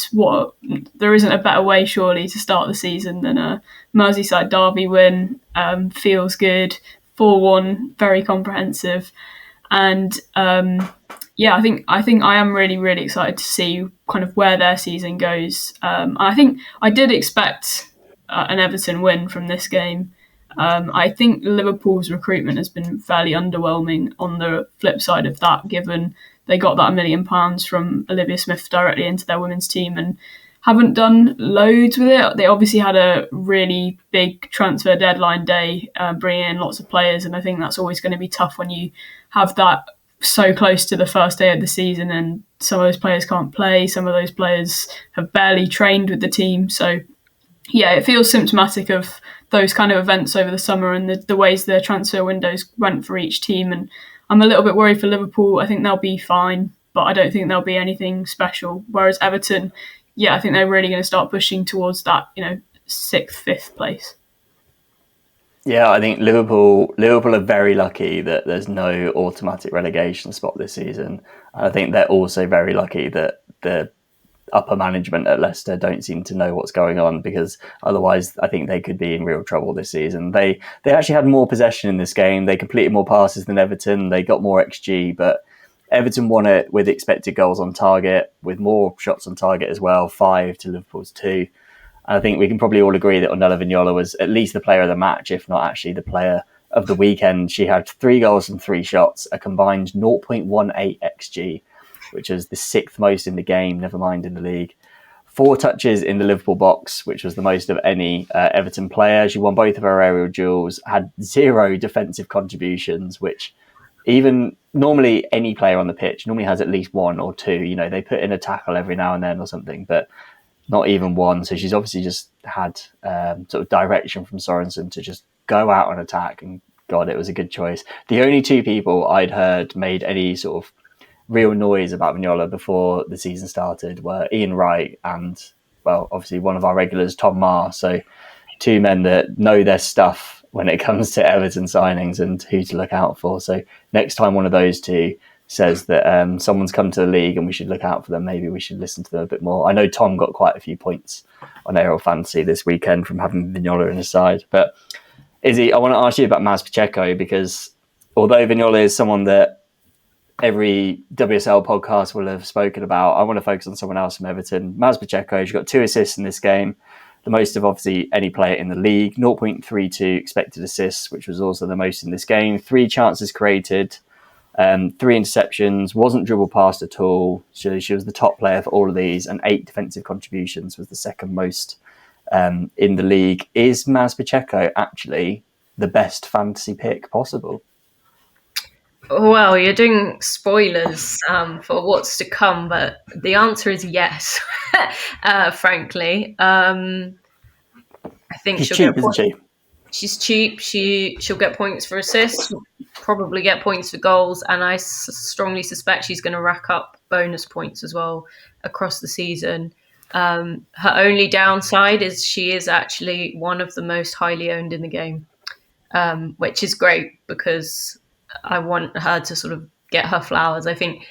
there isn't a better way surely to start the season than a Merseyside derby win. Feels good. 4-1, very comprehensive. And I think I am really, really excited to see kind of where their season goes. I think I did expect an Everton win from this game. I think Liverpool's recruitment has been fairly underwhelming on the flip side of that, given they got that £1 million from Olivia Smith directly into their women's team and haven't done loads with it. They obviously had a really big transfer deadline day, bringing in lots of players, and I think that's always going to be tough when you have that so close to the first day of the season and some of those players can't play, some of those players have barely trained with the team. So yeah, it feels symptomatic of those kind of events over the summer and the ways the transfer windows went for each team. And I'm a little bit worried for Liverpool. I think they'll be fine, but I don't think there'll be anything special. Whereas Everton, yeah, I think they're really going to start pushing towards that, 6th, 5th place. Yeah, I think Liverpool are very lucky that there's no automatic relegation spot this season. I think they're also very lucky that the upper management at Leicester don't seem to know what's going on, because otherwise I think they could be in real trouble this season. They actually had more possession in this game. They completed more passes than Everton. They got more XG, but Everton won it with expected goals on target, with more shots on target as well, 5 to Liverpool's 2. And I think we can probably all agree that Ornella Vignola was at least the player of the match, if not actually the player of the weekend. She had 3 goals and 3 shots, a combined 0.18 XG, which is the 6th most in the game, never mind in the league. 4 touches in the Liverpool box, which was the most of any Everton player. She won both of her aerial duels, had 0 defensive contributions, which even normally any player on the pitch normally has at least 1 or 2. They put in a tackle every now and then or something, but not even 1. So she's obviously just had sort of direction from Sorensen to just go out on attack. And God, it was a good choice. The only 2 people I'd heard made any sort of real noise about Vignola before the season started were Ian Wright and, well, obviously one of our regulars, Tom Marr. So 2 men that know their stuff when it comes to Everton signings and who to look out for. So next time one of those 2 says that someone's come to the league and we should look out for them, maybe we should listen to them a bit more. I know Tom got quite a few points on Aerial Fantasy this weekend from having Vignola in his side. But Izzy, I want to ask you about Maz Pacheco, because although Vignola is someone that every WSL podcast will have spoken about, I want to focus on someone else from Everton. Maz Pacheco, she got 2 assists in this game. the most of obviously any player in the league. 0.32 expected assists, which was also the most in this game. 3 chances created, 3 interceptions, wasn't dribble past at all. She was the top player for all of these, and 8 defensive contributions was the second most in the league. Is Maz Pacheco actually the best fantasy pick possible? Well, you're doing spoilers for what's to come, but the answer is yes. Frankly, I think She's she'll cheap, get isn't she? She's cheap. She'll get points for assists. She'll probably get points for goals, and I strongly suspect she's going to rack up bonus points as well across the season. Her only downside is she is actually one of the most highly owned in the game, which is great because I want her to sort of get her flowers. I think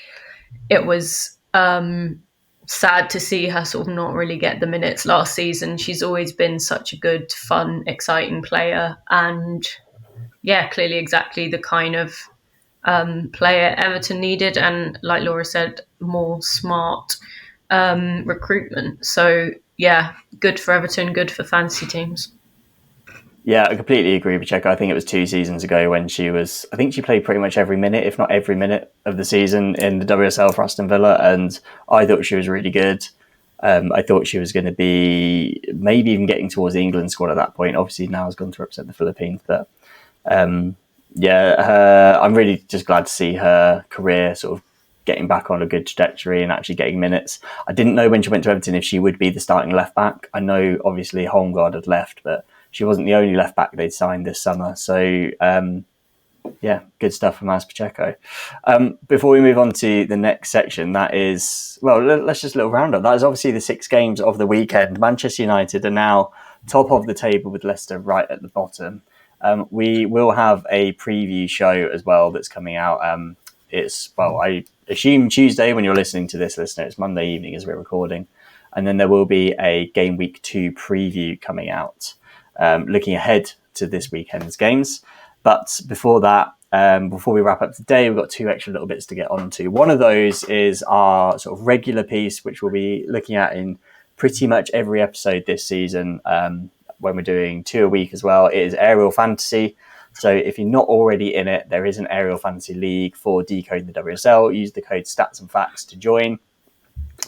it was sad to see her sort of not really get the minutes last season. She's always been such a good, fun, exciting player, and yeah, clearly exactly the kind of player Everton needed, and like Laura said, more smart recruitment. So yeah, good for Everton, good for fantasy teams. Yeah, I completely agree with Pacheco. I think it was 2 seasons ago when I think she played pretty much every minute, if not every minute of the season in the WSL for Aston Villa, and I thought she was really good. I thought she was going to be maybe even getting towards the England squad at that point. Obviously now has gone to represent the Philippines, but I'm really just glad to see her career sort of getting back on a good trajectory and actually getting minutes. I didn't know when she went to Everton if she would be the starting left back. I know obviously Holmgard had left, but she wasn't the only left back they'd signed this summer. So good stuff from Maz Pacheco. Before we move on to the next section, that is, well, let's just a little roundup. That is obviously the 6 games of the weekend. Manchester United are now top of the table with Leicester right at the bottom. We will have a preview show as well that's coming out. I assume Tuesday when you're listening to this, listener. It's Monday evening as we're recording. And then there will be a game week 2 preview coming out, looking ahead to this weekend's games. But before that, before we wrap up today, we've got 2 extra little bits to get onto. One of those is our sort of regular piece, which we'll be looking at in pretty much every episode this season, when we're doing 2 a week as well. It is Aerial Fantasy. So if you're not already in it, there is an Aerial Fantasy League for Decoding the WSL. Use the code Stats and Facts to join.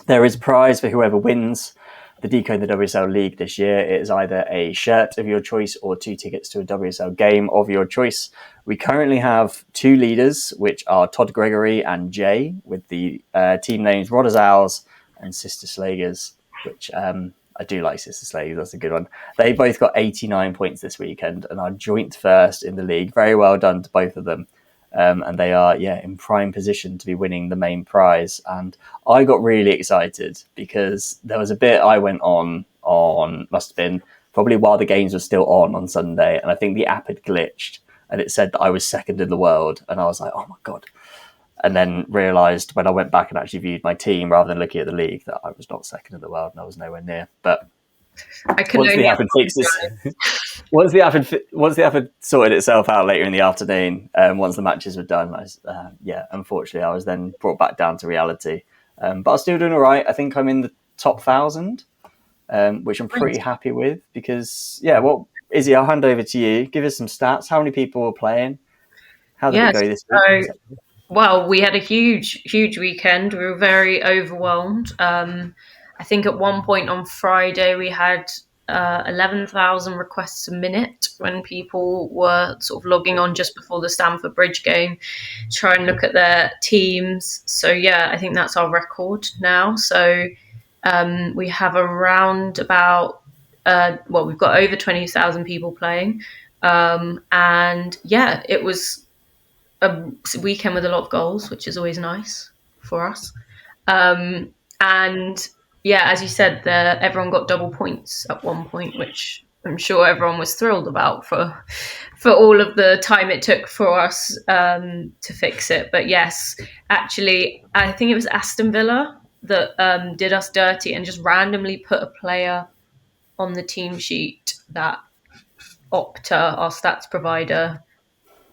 There is a prize for whoever wins the Decoding the WSL League this year. It is either a shirt of your choice or 2 tickets to a WSL game of your choice. We currently have 2 leaders, which are Todd Gregory and Jay, with the team names Rodders Owls and Sister Slagers, which I do like Sister Slagers. That's a good one. They both got 89 points this weekend and are joint first in the league. Very well done to both of them. And they are, in prime position to be winning the main prize. And I got really excited because there was a bit I went on must have been probably while the games were still on Sunday. And I think the app had glitched and it said that I was second in the world. And I was like, oh my God. And then realised when I went back and actually viewed my team rather than looking at the league that I was not second in the world and I was nowhere near. But once the app had fixed this, once the app had sorted itself out later in the afternoon, once the matches were done, unfortunately, I was then brought back down to reality. But I was still doing all right. I think I'm in the top 1,000, which I'm pretty happy with because, Izzy, I'll hand over to you. Give us some stats. How many people were playing? How did it go this week? Well, we had a huge weekend. We were very overwhelmed. I think at one point on Friday we had 11,000 requests a minute when people were sort of logging on just before the Stamford Bridge game to try and look at their teams. So I think that's our record now. So we have around about we've got over 20,000 people playing, and it was a weekend with a lot of goals, which is always nice for us. And as you said, everyone got double points at one point, which I'm sure everyone was thrilled about for all of the time it took for us to fix it. But yes, actually, I think it was Aston Villa that did us dirty and just randomly put a player on the team sheet that Opta, our stats provider,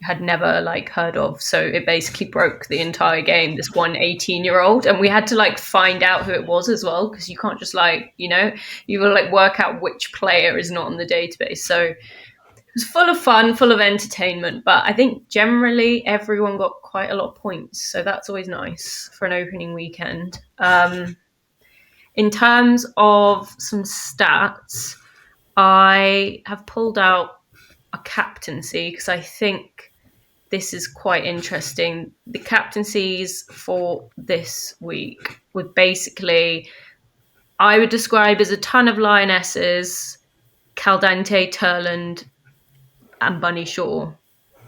had never like heard of. So it basically broke the entire game, this one 18-year-old. And we had to like find out who it was as well, because you can't just like, you will like work out which player is not on the database. So it was full of fun, full of entertainment. But I think generally everyone got quite a lot of points. So that's always nice for an opening weekend. In terms of some stats, I have pulled out a captaincy because I think this is quite interesting. The captaincies for this week would basically, I would describe as a ton of Lionesses, Caldente, Turland, and Bunny Shaw,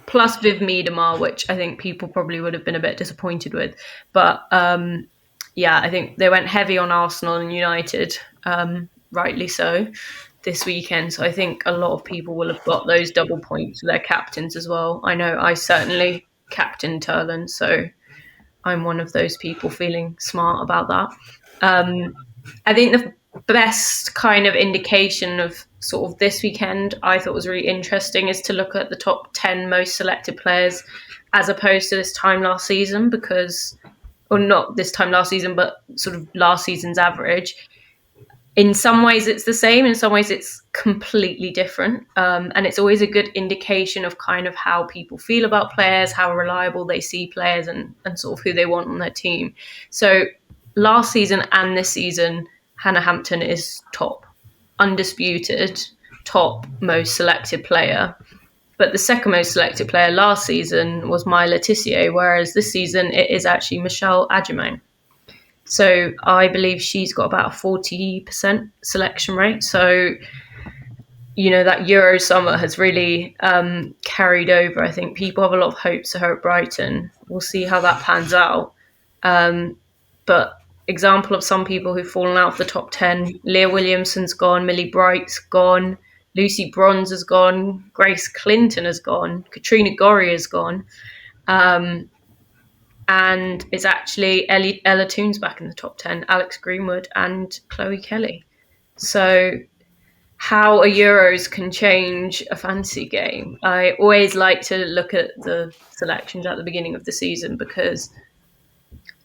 plus Viv Miedemar, which I think people probably would have been a bit disappointed with. But I think they went heavy on Arsenal and United, rightly so, this weekend. So I think a lot of people will have got those double points for their captains as well. I know I certainly captained Turland, so I'm one of those people feeling smart about that. I think the best kind of indication of sort of this weekend I thought was really interesting is to look at the top 10 most selected players as opposed to this time last season, because, or not this time last season, but sort of last season's average. In some ways it's the same, in some ways it's completely different. And it's always a good indication of kind of how people feel about players, how reliable they see players, and sort of who they want on their team. So last season and this season, Hannah Hampton is top, undisputed, top most selected player. But the second most selected player last season was Maya Letitia, whereas this season it is actually Michelle Adjumang. So I believe she's got about a 40% selection rate. So, that Euro summer has really carried over. I think people have a lot of hopes for her at Brighton. We'll see how that pans out. But example of some people who've fallen out of the top 10, Leah Williamson's gone, Millie Bright's gone, Lucy Bronze has gone, Grace Clinton has gone, Katrina Gorry has gone. And it's actually Ella Toon's back in the top 10, Alex Greenwood and Chloe Kelly. So how a Euros can change a fantasy game. I always like to look at the selections at the beginning of the season, because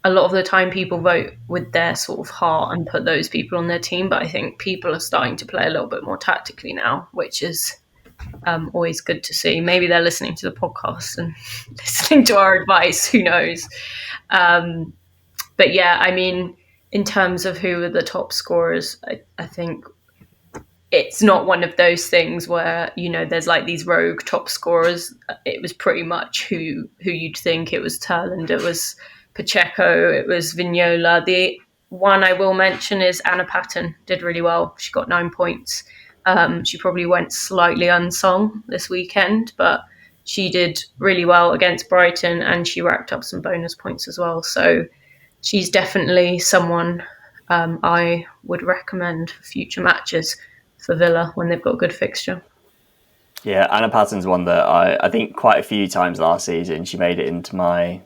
a lot of the time people vote with their sort of heart and put those people on their team. But I think people are starting to play a little bit more tactically now, which is always good to see. Maybe they're listening to the podcast and listening to our advice, who knows. But yeah, I mean, in terms of who are the top scorers, I think it's not one of those things where, there's like these rogue top scorers. It was pretty much who you'd think. It was Turland, it was Pacheco, it was Vignola. The one I will mention is Anna Patton, did really well. She got 9 points. She probably went slightly unsung this weekend, but she did really well against Brighton and she racked up some bonus points as well. So she's definitely someone I would recommend for future matches for Villa when they've got a good fixture. Yeah, Anna Patton's one that I think quite a few times last season she made it into my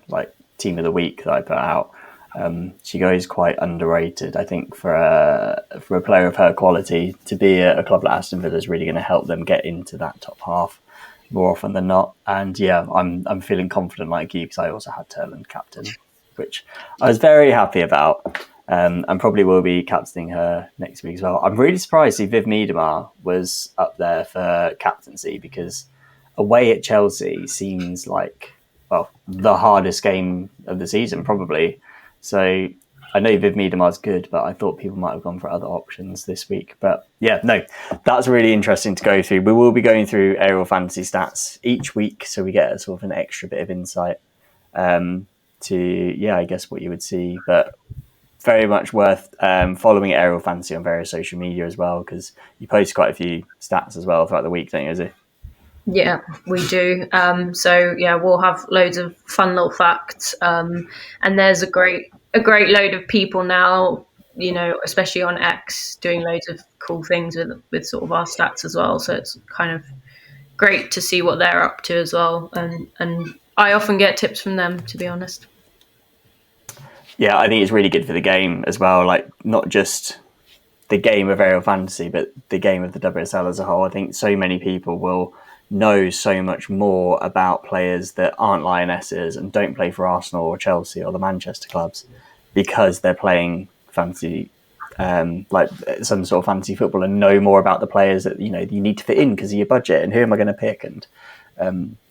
team of the week that I put out. She goes quite underrated. I think for a player of her quality to be a club like Aston Villa is really going to help them get into that top half more often than not. And yeah, I'm feeling confident like you, because I also had Turland captain, which I was very happy about, and probably will be captaining her next week as well. I'm really surprised to see Viv Miedemar was up there for captaincy, because away at Chelsea seems like, well, the hardest game of the season probably. So I know Viv Miedemar's good, but I thought people might have gone for other options this week. But yeah, no, that's really interesting to go through. We will be going through aerial fantasy stats each week, so we get a sort of an extra bit of insight to, I guess what you would see. But very much worth following aerial fantasy on various social media as well, because you post quite a few stats as well throughout the week, don't you, Izzy? Yeah, we do. So yeah, we'll have loads of fun little facts. And there's a great load of people now, especially on X, doing loads of cool things with sort of our stats as well. So it's kind of great to see what they're up to as well. And I often get tips from them, to be honest. Yeah, I think it's really good for the game as well. Like, not just the game of aerial fantasy, but the game of the WSL as a whole. I think so many people will know so much more about players that aren't Lionesses and don't play for Arsenal or Chelsea or the Manchester clubs because they're playing fantasy, like some sort of fantasy football, and know more about the players that you need to fit in because of your budget and who am I going to pick. And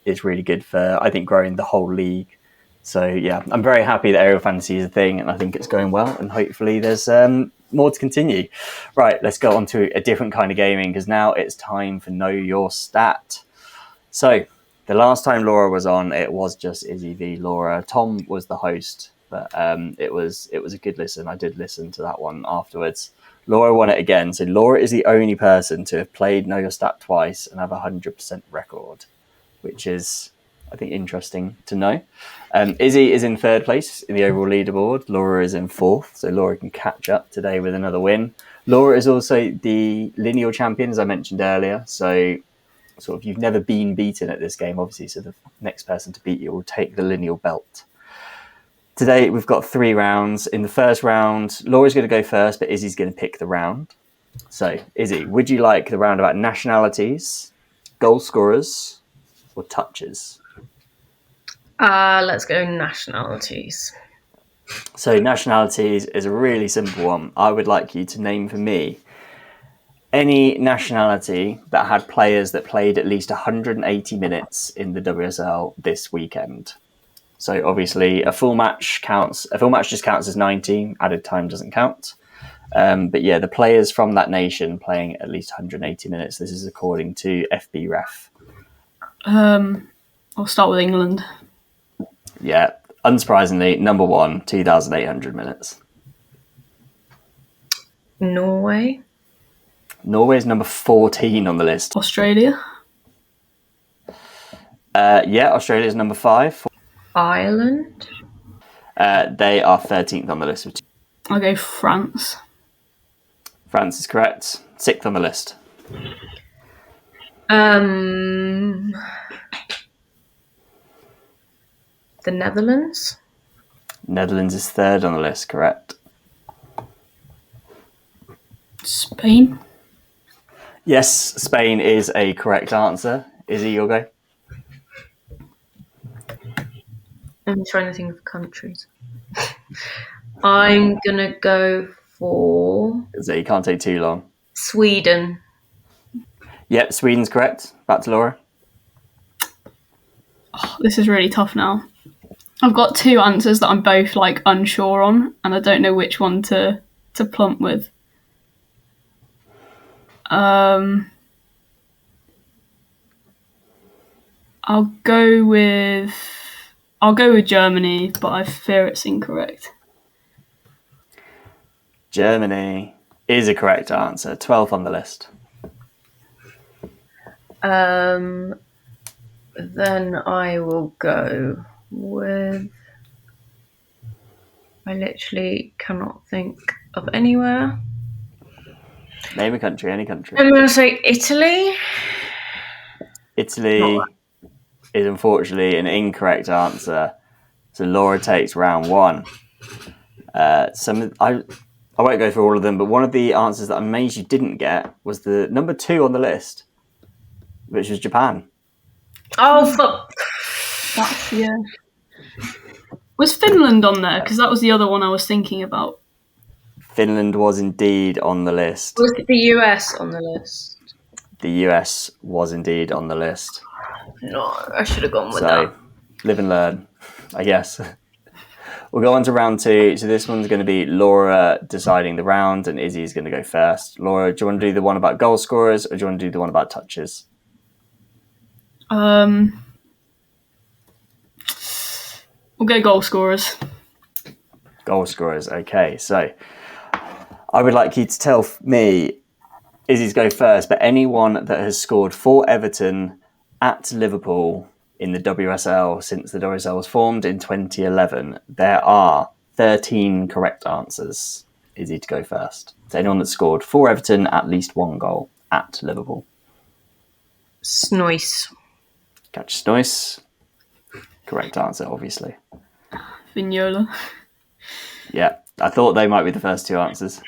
it's really good for, I think, growing the whole league. So yeah, I'm very happy that aerial fantasy is a thing, and I think it's going well, and hopefully there's more to continue. Right, let's go on to a different kind of gaming, because now it's time for Know Your Stat. So the last time Laura was on, it was just Izzy v Laura. Tom was the host, but it was a good listen. I did listen to that one afterwards. Laura won it again. So Laura is the only person to have played Know Your Stat twice and have a 100% record, which is, I think, interesting to know. Izzy is in third place in the overall leaderboard. Laura is in fourth, so Laura can catch up today with another win. Laura is also the lineal champion, as I mentioned earlier. So sort of you've never been beaten at this game, obviously, so the next person to beat you will take the lineal belt. Today we've got 3 rounds. In the first round, Laura's going to go first, but Izzy's going to pick the round. So, Izzy, would you like the round about nationalities, goal scorers, or touches? Let's go nationalities. So nationalities is a really simple one. I would like you to name for me any nationality that had players that played at least 180 minutes in the WSL this weekend. So obviously a full match counts. A full match just counts as 90. Added time doesn't count. But yeah, the players from that nation playing at least 180 minutes. This is according to FB Ref. I'll start with England. Yeah, unsurprisingly, number 1, 2,800 minutes. Norway. Norway's number 14 on the list. Australia. Yeah, Australia's number 5. Ireland. They are 13th on the list. I'll go France. France is correct. 6th on the list. The Netherlands. Netherlands is 3rd on the list, correct. Spain. Yes, Spain is a correct answer. Izzy, you'll go. I'm trying to think of countries. I'm gonna go for So you can't take too long. Sweden. Yep, Sweden's correct. Back to Laura. Oh, this is really tough now. I've got 2 answers that I'm both like unsure on, and I don't know which one to plump with. I'll go with Germany, but I fear it's incorrect. Germany is a correct answer. 12th on the list. Then I will go with. I literally cannot think of anywhere. Name a country, any country. I'm going to say Italy. Italy is unfortunately an incorrect answer. So Laura takes round 1. I won't go through all of them, but one of the answers that I'm amazed you didn't get was the number 2 on the list, which was Japan. Oh, fuck. Yeah. Was Finland on there? Because that was the other one I was thinking about. Finland was indeed on the list. Was the US on the list? The US was indeed on the list. No, I should have gone with that. Live and learn, I guess. We'll go on to round 2. So this one's going to be Laura deciding the round, and Izzy's going to go first. Laura, do you want to do the one about goal scorers, or do you want to do the one about touches? We'll go goal scorers. Goal scorers, okay. So I would like you to tell me, Izzy's go first, but anyone that has scored for Everton at Liverpool in the WSL since the WSL was formed in 2011, there are 13 correct answers. Izzy to go first. So anyone that scored for Everton at least 1 goal at Liverpool. Snoise. Catch Snoise. Correct answer, obviously. Vignola. Yeah, I thought they might be the first 2 answers.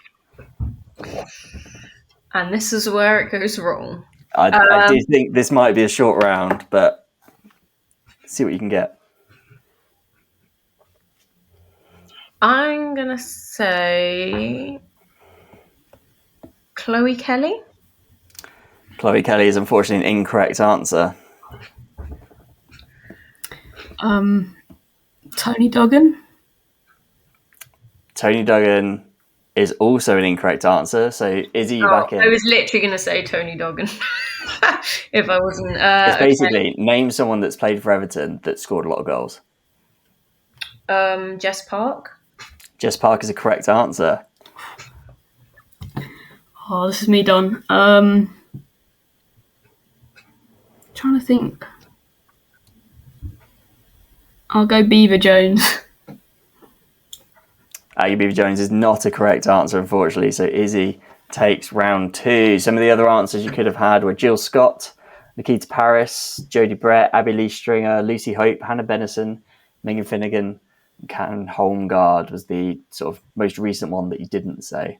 And this is where it goes wrong. I do think this might be a short round, but see what you can get. I'm going to say Chloe Kelly. Chloe Kelly is unfortunately an incorrect answer. Tony Duggan. Tony Duggan is also an incorrect answer. So Izzy, you back in? I was literally going to say Tony Duggan if I wasn't. It's basically name someone that's played for Everton that scored a lot of goals. Jess Park. Jess Park is a correct answer. Oh, this is me done. Trying to think. I'll go Beaver Jones. Beaver Jones is not a correct answer, unfortunately. So Izzy takes round 2. Some of the other answers you could have had were Jill Scott, Nikita Paris, Jodie Brett, Abby Lee Stringer, Lucy Hope, Hannah Bennison, Megan Finnegan, and Kat Holmgard was the sort of most recent one that you didn't say.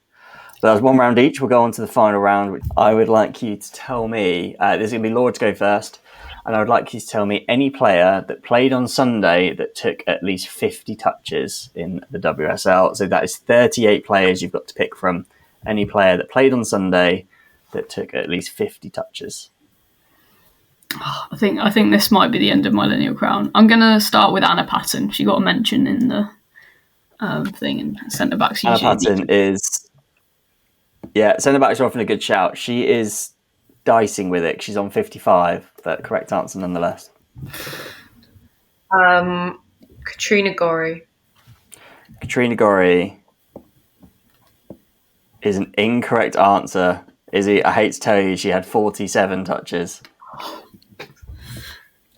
But that was one round each. We'll go on to the final round, which I would like you to tell me. This is going to be Laura to go first. And I would like you to tell me any player that played on Sunday that took at least 50 touches in the WSL. So that is 38 players you've got to pick from. Any player that played on Sunday that took at least 50 touches. I think this might be the end of my lineal crown. I'm going to start with Anna Patton. She got a mention in the thing, and centre backs. Anna Patton is, centre backs are often a good shout. She is dicing with it. She's on 55, but correct answer nonetheless. Katrina Gorry. Katrina Gorry is an incorrect answer. Izzy, I hate to tell you, she had 47 touches.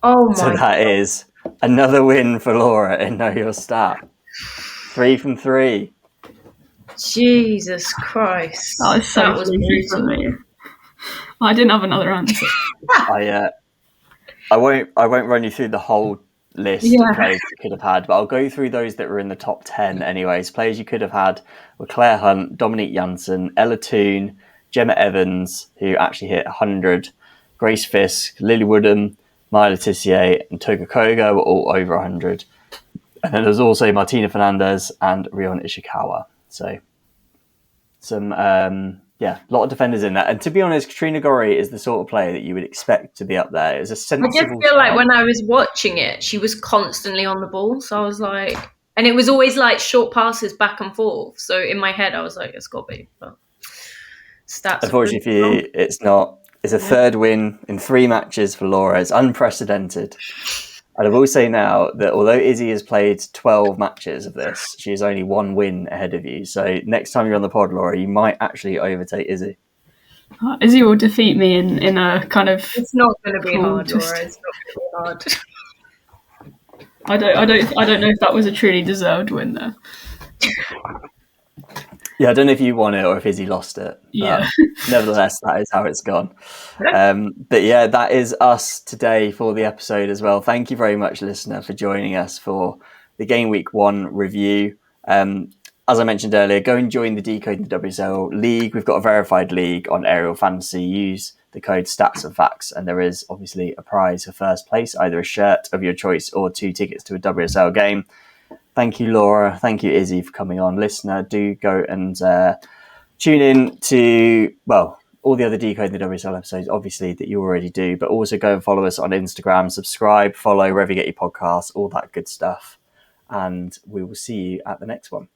Oh my! So that is another win for Laura in Know Your Stat. 3 from 3. Jesus Christ! That was brutal. I didn't have another answer. I won't run you through the whole list of players you could have had, but I'll go through those that were in the top 10 anyways. Players you could have had were Claire Hunt, Dominique Janssen, Ella Toon, Gemma Evans, who actually hit 100, Grace Fisk, Lily Woodham, Maya Letitia, and Toga Koga were all over 100. And then there's also Martina Fernandez and Rion Ishikawa. So a lot of defenders in that. And to be honest, Katrina Gorry is the sort of player that you would expect to be up there. It's a sensible. I just feel like when I was watching it, she was constantly on the ball. So I was like, and it was always like short passes back and forth. So in my head, I was like, it's got to be. But stats. Unfortunately for you, it's not. It's a third win in 3 matches for Laura. It's unprecedented. And I will say now that although Izzy has played 12 matches of this, she has only 1 win ahead of you. So next time you're on the pod, Laura, you might actually overtake Izzy. Izzy will defeat me in a kind of. It's not going to be hard, Laura. It's not going to be hard. I don't know if that was a truly deserved win there. Yeah, I don't know if you won it or if Izzy lost it. Yeah. Nevertheless, that is how it's gone. But yeah, that is us today for the episode as well. Thank you very much, listener, for joining us for the Game Week 1 review. As I mentioned earlier, go and join the Decoding the WSL League. We've got a verified league on Aerial Fantasy. Use the code Stats and Facts, and there is obviously a prize for first place, either a shirt of your choice or 2 tickets to a WSL game. Thank you, Laura. Thank you, Izzy, for coming on. Listener, do go and tune in to, all the other Decoding the WSL episodes, obviously, that you already do, but also go and follow us on Instagram, subscribe, follow wherever you get your podcasts, all that good stuff. And we will see you at the next one.